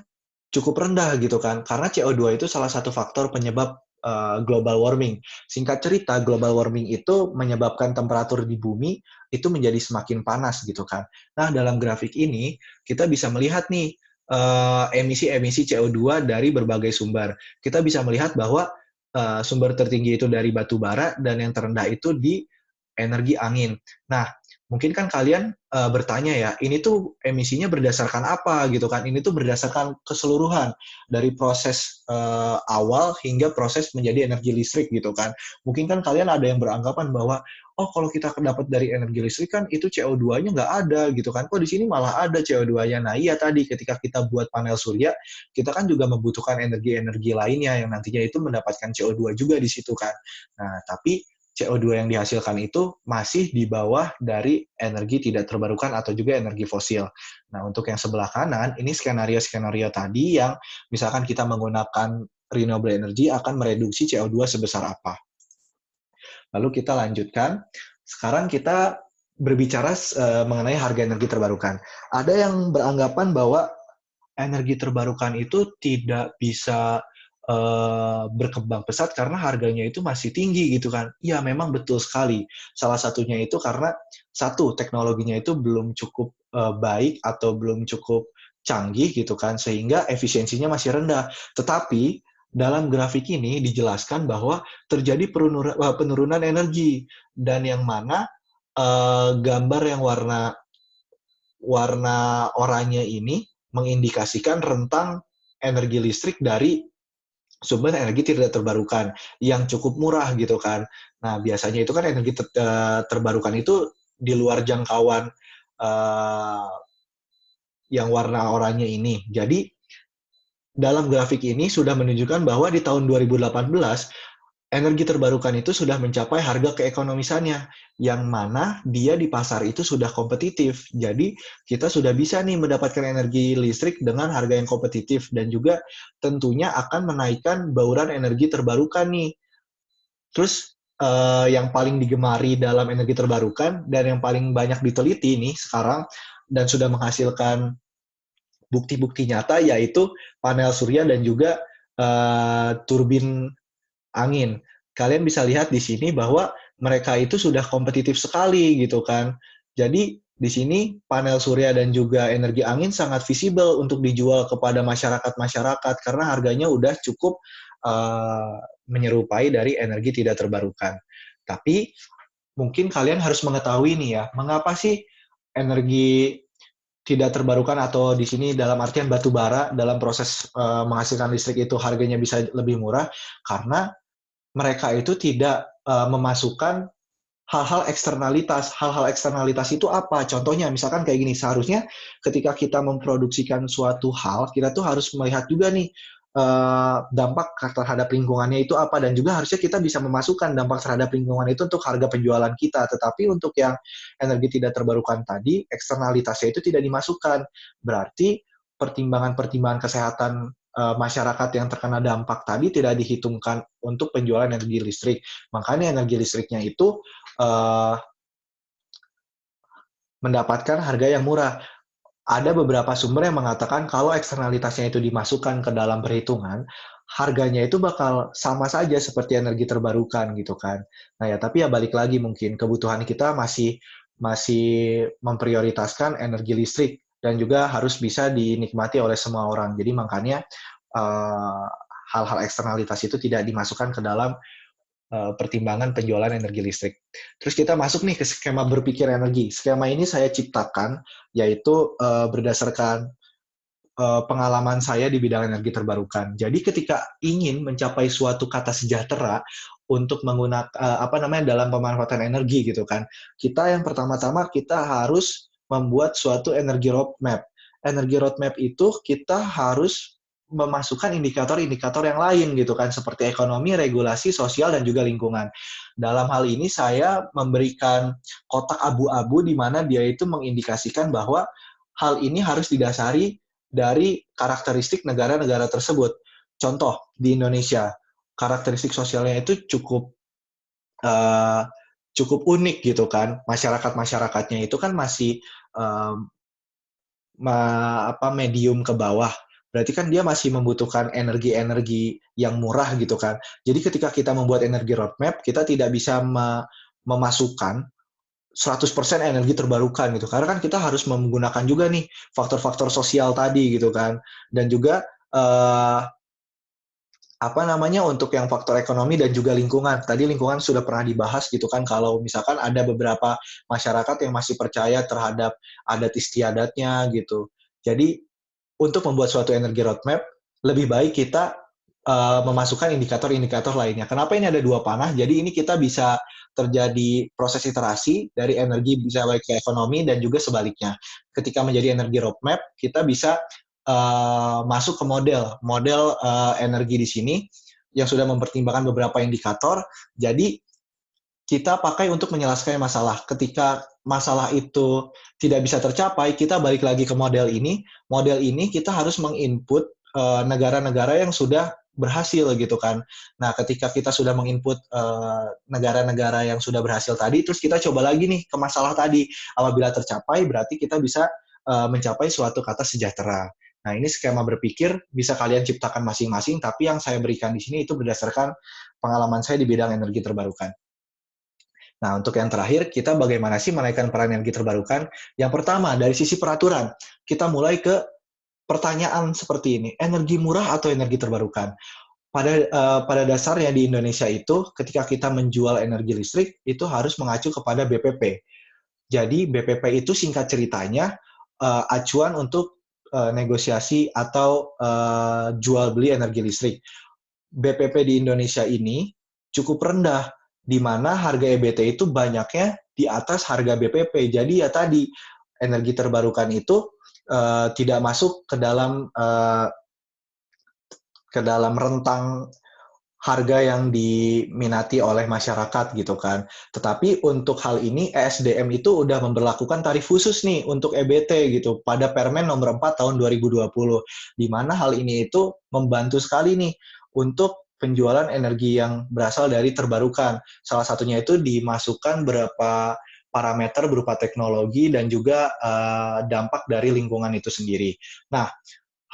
cukup rendah gitu kan. Karena CO2 itu salah satu faktor penyebab global warming. Singkat cerita, global warming itu menyebabkan temperatur di bumi itu menjadi semakin panas gitu kan. Nah, dalam grafik ini kita bisa melihat nih emisi-emisi CO2 dari berbagai sumber. Kita bisa melihat bahwa sumber tertinggi itu dari batu bara dan yang terendah itu di energi angin. Nah, mungkin kan kalian bertanya ya, ini tuh emisinya berdasarkan apa gitu kan? Ini tuh berdasarkan keseluruhan dari proses awal hingga proses menjadi energi listrik gitu kan. Mungkin kan kalian ada yang beranggapan bahwa oh kalau kita dapat dari energi listrik kan itu CO2-nya nggak ada gitu kan. Kok di sini malah ada CO2-nya. Nah iya tadi ketika kita buat panel surya, kita kan juga membutuhkan energi-energi lainnya yang nantinya itu mendapatkan CO2 juga di situ kan. Nah tapi CO2 yang dihasilkan itu masih di bawah dari energi tidak terbarukan atau juga energi fosil. Nah, untuk yang sebelah kanan, ini skenario-skenario tadi yang misalkan kita menggunakan renewable energy akan mereduksi CO2 sebesar apa. Lalu kita lanjutkan. Sekarang kita berbicara mengenai harga energi terbarukan. Ada yang beranggapan bahwa energi terbarukan itu tidak bisa berkembang pesat karena harganya itu masih tinggi gitu kan. Iya, memang betul sekali. Salah satunya itu karena satu, teknologinya itu belum cukup baik atau belum cukup canggih gitu kan, sehingga efisiensinya masih rendah. Tetapi dalam grafik ini dijelaskan bahwa terjadi penurunan energi dan yang mana gambar yang warna warna oranye ini mengindikasikan rentang energi listrik dari sumber energi tidak terbarukan yang cukup murah gitu kan. Nah, biasanya itu kan energi terbarukan itu di luar jangkauan yang warna oranye ini. Jadi, dalam grafik ini sudah menunjukkan bahwa di tahun 2018 energi terbarukan itu sudah mencapai harga keekonomisannya, yang mana dia di pasar itu sudah kompetitif. Jadi kita sudah bisa nih mendapatkan energi listrik dengan harga yang kompetitif dan juga tentunya akan menaikkan bauran energi terbarukan nih. Terus yang paling digemari dalam energi terbarukan dan yang paling banyak diteliti nih sekarang dan sudah menghasilkan bukti-bukti nyata yaitu panel surya dan juga turbin angin. kalian bisa lihat di sini bahwa mereka itu sudah kompetitif sekali gitu kan. Jadi di sini panel surya dan juga energi angin sangat visible untuk dijual kepada masyarakat-masyarakat karena harganya udah cukup menyerupai dari energi tidak terbarukan. Tapi mungkin kalian harus mengetahui nih ya, mengapa sih energi tidak terbarukan atau di sini dalam artian batu bara dalam proses menghasilkan listrik itu harganya bisa lebih murah karena mereka itu tidak memasukkan hal-hal eksternalitas. Hal-hal eksternalitas itu apa? Contohnya, misalkan kayak gini, seharusnya ketika kita memproduksikan suatu hal, kita tuh harus melihat juga nih dampak terhadap lingkungannya itu apa, dan juga harusnya kita bisa memasukkan dampak terhadap lingkungan itu untuk harga penjualan kita. Tetapi untuk yang energi tidak terbarukan tadi, eksternalitasnya itu tidak dimasukkan. Berarti pertimbangan-pertimbangan kesehatan masyarakat yang terkena dampak tadi tidak dihitungkan untuk penjualan energi listrik. Makanya energi listriknya itu uh, mendapatkan harga yang murah. Ada beberapa sumber yang mengatakan kalau eksternalitasnya itu dimasukkan ke dalam perhitungan, harganya itu bakal sama saja seperti energi terbarukan gitu kan. Nah ya, tapi ya balik lagi mungkin kebutuhan kita masih masih memprioritaskan energi listrik dan juga harus bisa dinikmati oleh semua orang. Jadi makanya uh, hal-hal eksternalitas itu tidak dimasukkan ke dalam pertimbangan penjualan energi listrik. Terus kita masuk nih ke skema berpikir energi. Skema ini saya ciptakan yaitu berdasarkan pengalaman saya di bidang energi terbarukan. Jadi ketika ingin mencapai suatu kata sejahtera untuk menggunakan apa namanya dalam pemanfaatan energi gitu kan, kita yang pertama-tama kita harus membuat suatu energi roadmap. Energi roadmap itu kita harus memasukkan indikator-indikator yang lain gitu kan, seperti ekonomi, regulasi, sosial, dan juga lingkungan. Dalam hal ini saya memberikan kotak abu-abu di mana dia itu mengindikasikan bahwa hal ini harus didasari dari karakteristik negara-negara tersebut. Contoh, di Indonesia, karakteristik sosialnya itu cukup uh, cukup unik gitu kan. Masyarakat-masyarakatnya itu kan masih uh, medium ke bawah. Berarti kan dia masih membutuhkan energi-energi yang murah gitu kan. Jadi ketika kita membuat energi roadmap, kita tidak bisa memasukkan 100% energi terbarukan gitu. Karena kan kita harus menggunakan juga nih faktor-faktor sosial tadi gitu kan. Dan juga apa namanya untuk yang faktor ekonomi dan juga lingkungan. Tadi lingkungan sudah pernah dibahas gitu kan kalau misalkan ada beberapa masyarakat yang masih percaya terhadap adat istiadatnya gitu. Jadi untuk membuat suatu energi roadmap lebih baik kita memasukkan indikator-indikator lainnya. Kenapa ini ada dua panah? Jadi ini kita bisa terjadi proses iterasi dari energi bisa baik ke ekonomi dan juga sebaliknya. Ketika menjadi energi roadmap, kita bisa masuk ke model energi di sini yang sudah mempertimbangkan beberapa indikator. Jadi kita pakai untuk menyelesaikan masalah. Ketika masalah itu tidak bisa tercapai, kita balik lagi ke model ini. Model ini kita harus menginput negara-negara yang sudah berhasil gitu kan. Nah, ketika kita sudah menginput negara-negara yang sudah berhasil tadi, terus kita coba lagi nih ke masalah tadi. Apabila tercapai, berarti kita bisa mencapai suatu kata sejahtera. Nah, ini skema berpikir bisa kalian ciptakan masing-masing, tapi yang saya berikan di sini itu berdasarkan pengalaman saya di bidang energi terbarukan. Nah, untuk yang terakhir, kita bagaimana sih menaikkan peran energi terbarukan? Yang pertama, dari sisi peraturan, kita mulai ke pertanyaan seperti ini, energi murah atau energi terbarukan? Pada dasarnya di Indonesia itu, ketika kita menjual energi listrik, itu harus mengacu kepada BPP. Jadi, BPP itu singkat ceritanya, acuan untuk negosiasi atau jual beli energi listrik. BPP di Indonesia ini cukup rendah, di mana harga EBT itu banyaknya di atas harga BPP. Jadi ya tadi, energi terbarukan itu tidak masuk ke dalam rentang harga yang diminati oleh masyarakat gitu kan. Tetapi untuk hal ini ESDM itu udah memberlakukan tarif khusus nih untuk EBT gitu pada Permen nomor 4 tahun 2020, di mana hal ini itu membantu sekali nih untuk penjualan energi yang berasal dari terbarukan. Salah satunya itu dimasukkan beberapa parameter berupa teknologi dan juga dampak dari lingkungan itu sendiri. Nah,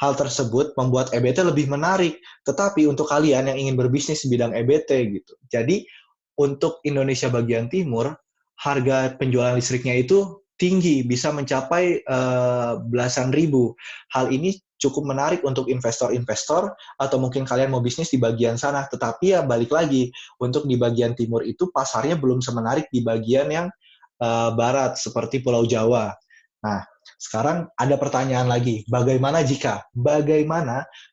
hal tersebut membuat EBT lebih menarik. Tetapi untuk kalian yang ingin berbisnis di bidang EBT gitu. Jadi untuk Indonesia bagian timur, harga penjualan listriknya itu tinggi, bisa mencapai belasan ribu. Hal ini cukup menarik untuk investor-investor atau mungkin kalian mau bisnis di bagian sana. Tetapi ya balik lagi, untuk di bagian timur itu pasarnya belum semenarik di bagian yang barat seperti Pulau Jawa. Nah, sekarang ada pertanyaan lagi, bagaimana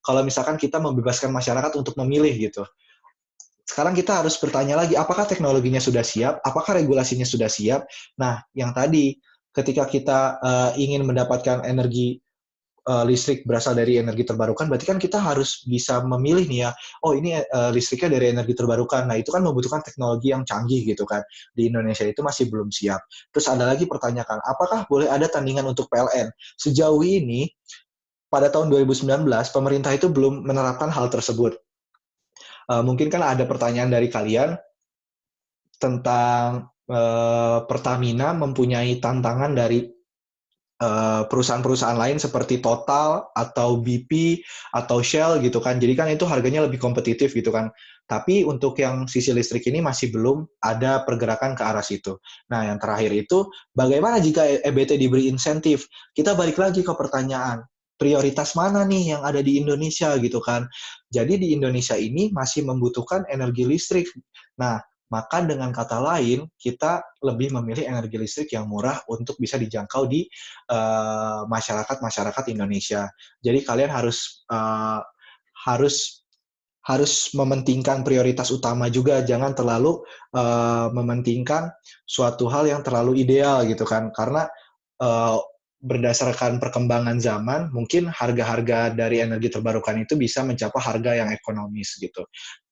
kalau misalkan kita membebaskan masyarakat untuk memilih gitu? Sekarang kita harus bertanya lagi, apakah teknologinya sudah siap? Apakah regulasinya sudah siap? Nah, yang tadi, ketika kita ingin mendapatkan energi listrik berasal dari energi terbarukan, berarti kan kita harus bisa memilih nih ya, oh ini listriknya dari energi terbarukan. Nah, itu kan membutuhkan teknologi yang canggih gitu kan. Di Indonesia itu masih belum siap. Terus ada lagi pertanyaan, apakah boleh ada tandingan untuk PLN? Sejauh ini, pada tahun 2019, pemerintah itu belum menerapkan hal tersebut. Mungkin kan ada pertanyaan dari kalian tentang Pertamina mempunyai tantangan dari perusahaan-perusahaan lain seperti Total atau BP atau Shell gitu kan. Jadi kan itu harganya lebih kompetitif gitu kan. Tapi untuk yang sisi listrik ini masih belum ada pergerakan ke arah situ. Nah, yang terakhir itu bagaimana jika EBT diberi insentif? Kita balik lagi ke pertanyaan, prioritas mana nih yang ada di Indonesia gitu kan. Jadi di Indonesia ini masih membutuhkan energi listrik. Nah, maka dengan kata lain, kita lebih memilih energi listrik yang murah untuk bisa dijangkau di masyarakat-masyarakat Indonesia. Jadi kalian harus harus mementingkan prioritas utama juga, jangan terlalu mementingkan suatu hal yang terlalu ideal gitu kan, karena uh, berdasarkan perkembangan zaman, mungkin harga-harga dari energi terbarukan itu bisa mencapai harga yang ekonomis gitu.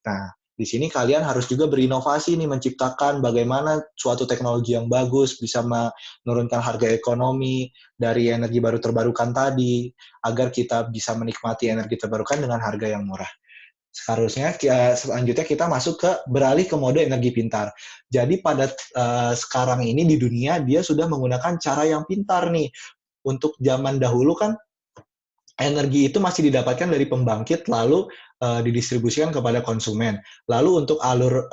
Nah, di sini kalian harus juga berinovasi nih, menciptakan bagaimana suatu teknologi yang bagus bisa menurunkan harga ekonomi dari energi baru terbarukan tadi, agar kita bisa menikmati energi terbarukan dengan harga yang murah. Seharusnya selanjutnya kita masuk ke beralih ke mode energi pintar. Jadi pada sekarang ini di dunia dia sudah menggunakan cara yang pintar nih. Untuk zaman dahulu kan energi itu masih didapatkan dari pembangkit lalu didistribusikan kepada konsumen. Lalu untuk alur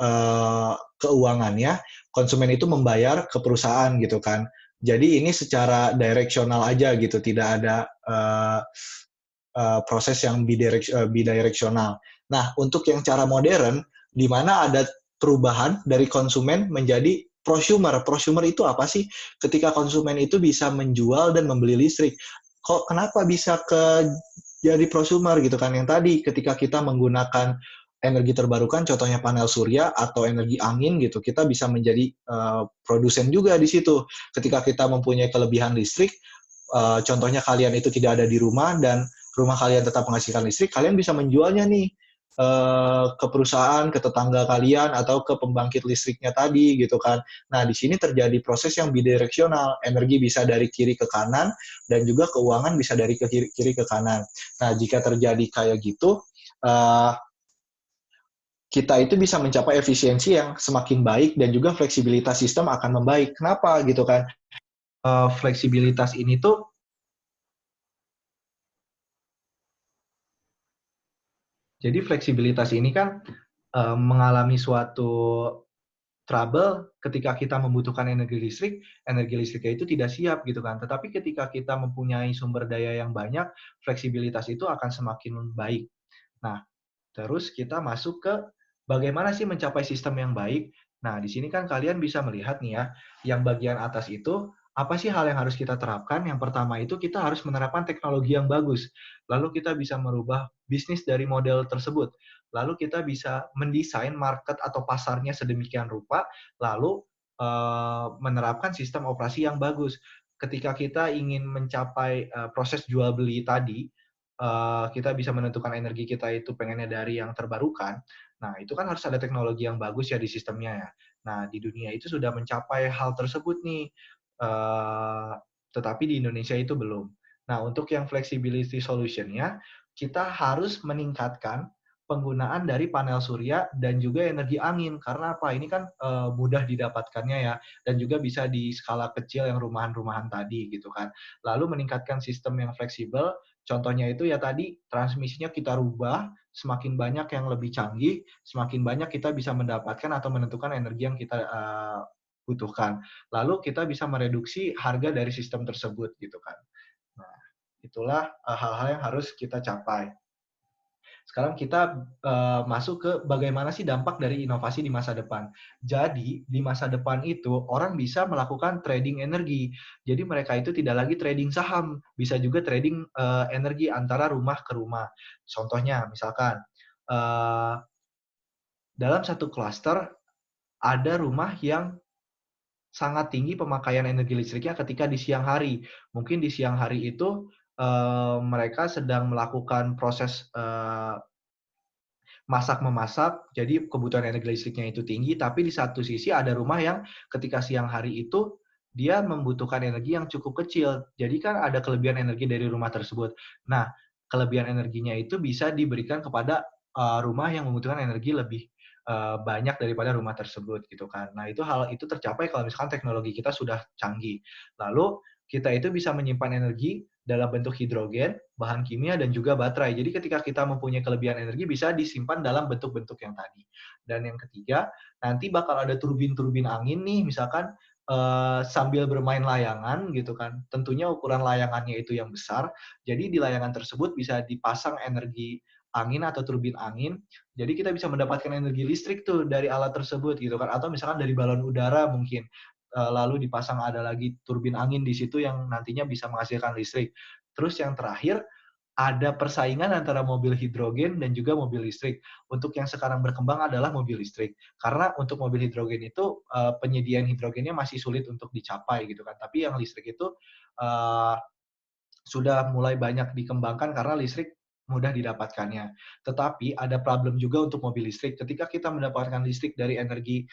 keuangannya konsumen itu membayar ke perusahaan gitu kan. Jadi ini secara direksional aja gitu, tidak ada proses yang bidireksional. Nah, untuk yang cara modern, di mana ada perubahan dari konsumen menjadi prosumer. Prosumer itu apa sih? Ketika konsumen itu bisa menjual dan membeli listrik. Kok kenapa bisa jadi prosumer gitu kan? Yang tadi ketika kita menggunakan energi terbarukan, contohnya panel surya atau energi angin gitu, kita bisa menjadi produsen juga di situ. Ketika kita mempunyai kelebihan listrik, contohnya kalian itu tidak ada di rumah dan rumah kalian tetap menghasilkan listrik, kalian bisa menjualnya nih ke perusahaan, ke tetangga kalian, atau ke pembangkit listriknya tadi, gitu kan. Nah, di sini terjadi proses yang bidireksional. Energi bisa dari kiri ke kanan, dan juga keuangan bisa dari kiri ke kanan. Nah, jika terjadi kayak gitu, kita itu bisa mencapai efisiensi yang semakin baik, dan juga fleksibilitas sistem akan membaik. Kenapa gitu kan? Fleksibilitas ini tuh Jadi fleksibilitas ini kan mengalami suatu trouble ketika kita membutuhkan energi listriknya itu tidak siap gitu kan. Tetapi ketika kita mempunyai sumber daya yang banyak, fleksibilitas itu akan semakin baik. Nah, terus kita masuk ke bagaimana sih mencapai sistem yang baik. Nah, di sini kan kalian bisa melihat nih ya, yang bagian atas itu apa sih hal yang harus kita terapkan? Yang pertama itu kita harus menerapkan teknologi yang bagus. Lalu kita bisa merubah bisnis dari model tersebut. Lalu kita bisa mendesain market atau pasarnya sedemikian rupa, lalu menerapkan sistem operasi yang bagus. Ketika kita ingin mencapai proses jual beli tadi, kita bisa menentukan energi kita itu pengennya dari yang terbarukan. Nah, itu kan harus ada teknologi yang bagus ya di sistemnya ya. Nah, di dunia itu sudah mencapai hal tersebut nih, tetapi di Indonesia itu belum. Nah, untuk yang flexibility solution-nya, kita harus meningkatkan penggunaan dari panel surya dan juga energi angin. Karena apa? Ini kan mudah didapatkannya ya, dan juga bisa di skala kecil yang rumahan-rumahan tadi gitu kan. Lalu meningkatkan sistem yang fleksibel, contohnya itu ya tadi transmisinya kita rubah, semakin banyak yang lebih canggih, semakin banyak kita bisa mendapatkan atau menentukan energi yang kita butuhkan. Lalu kita bisa mereduksi harga dari sistem tersebut gitu kan. Nah, itulah hal-hal yang harus kita capai. Sekarang kita masuk ke bagaimana sih dampak dari inovasi di masa depan. Jadi di masa depan itu orang bisa melakukan trading energi. Jadi mereka itu tidak lagi trading saham, bisa juga trading energi antara rumah ke rumah. Contohnya misalkan eh, dalam satu klaster ada rumah yang sangat tinggi pemakaian energi listriknya ketika di siang hari. Mungkin di siang hari itu mereka sedang melakukan proses masak-memasak, jadi kebutuhan energi listriknya itu tinggi, tapi di satu sisi ada rumah yang ketika siang hari itu dia membutuhkan energi yang cukup kecil. Jadi kan ada kelebihan energi dari rumah tersebut. Nah, kelebihan energinya itu bisa diberikan kepada rumah yang membutuhkan energi lebih banyak daripada rumah tersebut gitu kan. Nah, hal itu tercapai kalau misalkan teknologi kita sudah canggih. Lalu kita itu bisa menyimpan energi dalam bentuk hidrogen, bahan kimia, dan juga baterai. Jadi ketika kita mempunyai kelebihan energi, bisa disimpan dalam bentuk-bentuk yang tadi. Dan yang ketiga, nanti bakal ada turbin-turbin angin nih, misalkan sambil bermain layangan gitu kan. Tentunya ukuran layangannya itu yang besar. Jadi di layangan tersebut bisa dipasang energi angin atau turbin angin. Jadi kita bisa mendapatkan energi listrik tuh dari alat tersebut gitu kan. Atau misalkan dari balon udara mungkin. Lalu dipasang ada lagi turbin angin di situ yang nantinya bisa menghasilkan listrik. Terus yang terakhir, ada persaingan antara mobil hidrogen dan juga mobil listrik. Untuk yang sekarang berkembang adalah mobil listrik. Karena untuk mobil hidrogen itu penyediaan hidrogennya masih sulit untuk dicapai gitu kan. Tapi yang listrik itu uh, sudah mulai banyak dikembangkan karena listrik mudah didapatkannya. Tetapi ada problem juga untuk mobil listrik. Ketika kita mendapatkan listrik dari energi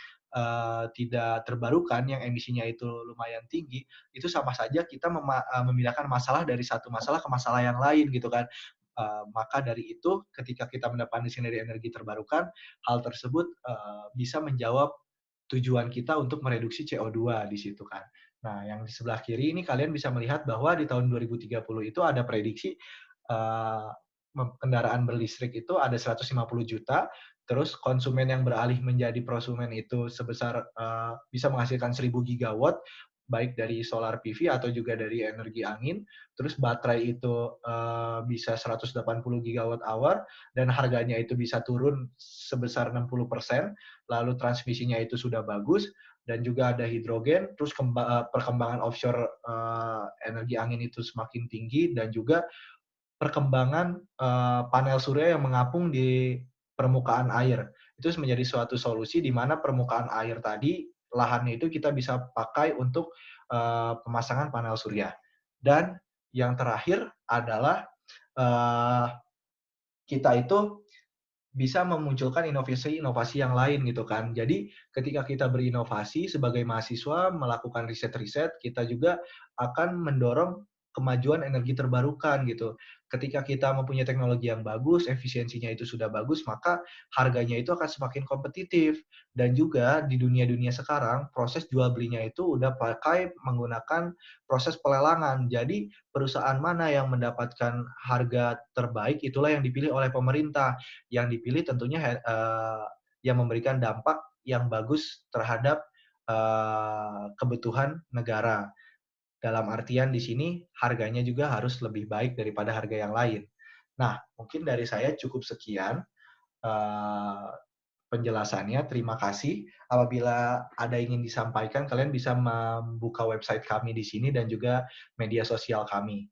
tidak terbarukan yang emisinya itu lumayan tinggi, itu sama saja kita memindahkan masalah dari satu masalah ke masalah yang lain gitu kan. Maka dari itu, ketika kita mendapatkan listrik dari energi terbarukan, hal tersebut bisa menjawab tujuan kita untuk mereduksi CO2 di situ kan. Nah, yang di sebelah kiri ini kalian bisa melihat bahwa di tahun 2030 itu ada prediksi uh, kendaraan berlistrik itu ada 150 juta, terus konsumen yang beralih menjadi prosumen itu sebesar bisa menghasilkan 1000 gigawatt, baik dari solar PV atau juga dari energi angin, terus baterai itu bisa 180 gigawatt hour, dan harganya itu bisa turun sebesar 60%, lalu transmisinya itu sudah bagus, dan juga ada hidrogen, terus perkembangan offshore energi angin itu semakin tinggi, dan juga perkembangan panel surya yang mengapung di permukaan air. Itu menjadi suatu solusi di mana permukaan air tadi, lahannya itu kita bisa pakai untuk pemasangan panel surya. Dan yang terakhir adalah kita itu bisa memunculkan inovasi-inovasi yang lain gitu kan. Jadi ketika kita berinovasi sebagai mahasiswa melakukan riset-riset, kita juga akan mendorong kemajuan energi terbarukan gitu. Ketika kita mempunyai teknologi yang bagus, efisiensinya itu sudah bagus, maka harganya itu akan semakin kompetitif. Dan juga di dunia-dunia sekarang, proses jual belinya itu udah pakai menggunakan proses pelelangan. Jadi perusahaan mana yang mendapatkan harga terbaik, itulah yang dipilih oleh pemerintah. Yang dipilih tentunya yang memberikan dampak yang bagus terhadap kebutuhan negara. Dalam artian di sini harganya juga harus lebih baik daripada harga yang lain. Nah, mungkin dari saya cukup sekian penjelasannya. Terima kasih. Apabila ada yang ingin disampaikan, kalian bisa membuka website kami di sini dan juga media sosial kami.